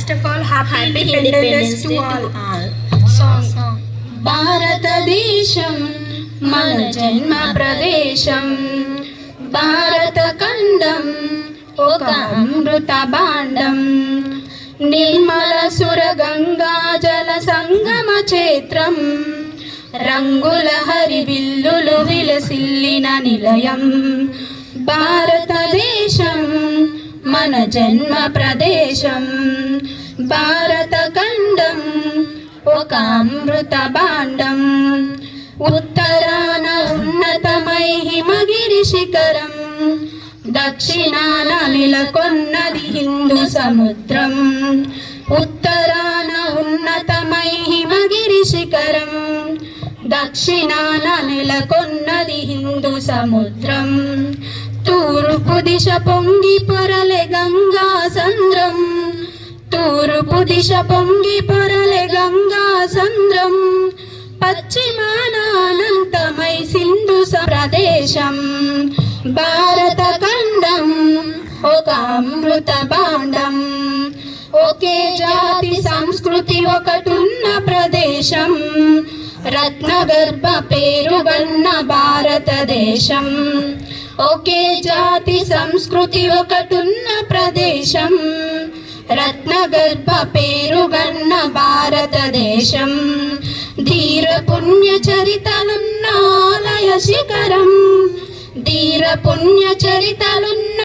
First of all, happy Independence to all. Song. భారతదేశం మన జన్మ ప్రదేశం, భారత ఖండం ఒక అమృత భాండం, నిర్మల సుర గంగా జల సంగమ క్షేత్రం, రంగుల హరివిల్లులు విలసిల్లిన నిలయం. భారతదేశం మన జన్మ ప్రదేశం, భారత ఖండం ఒక అమృత భాండం. ఉత్తరాన ఉన్నతమై హిమగిరి శిఖరం, దక్షిణాన నెలకొన్నది హిందూ సముద్రం. ఉత్తరాన ఉన్నతమై హిమగిరి శిఖరం, దక్షిణాన నెలకొన్నది హిందూ సముద్రం. తూర్పు దిశ పొంగి పొరలే గంగా సంద్రం, తూర్పు దిశ పొంగి పొరలే గంగా సంద్రం. పశ్చిమాన అనంతమై సింధు ప్రదేశం, భారత ఖండం ఒక అమృత భాండం. ఒకే జాతి సంస్కృతి ఒకటున్న ప్రదేశం, రత్నగర్భ పేరుగన్న భారతదేశం. ఒకే జాతి సంస్కృతి ఒకటున్న ప్రదేశం, రత్నగర్భ పేరుగన్న భారతదేశం. ధీర పుణ్య చరితలున్న ఆలయ శిఖరం, ధీర పుణ్య చరితలున్న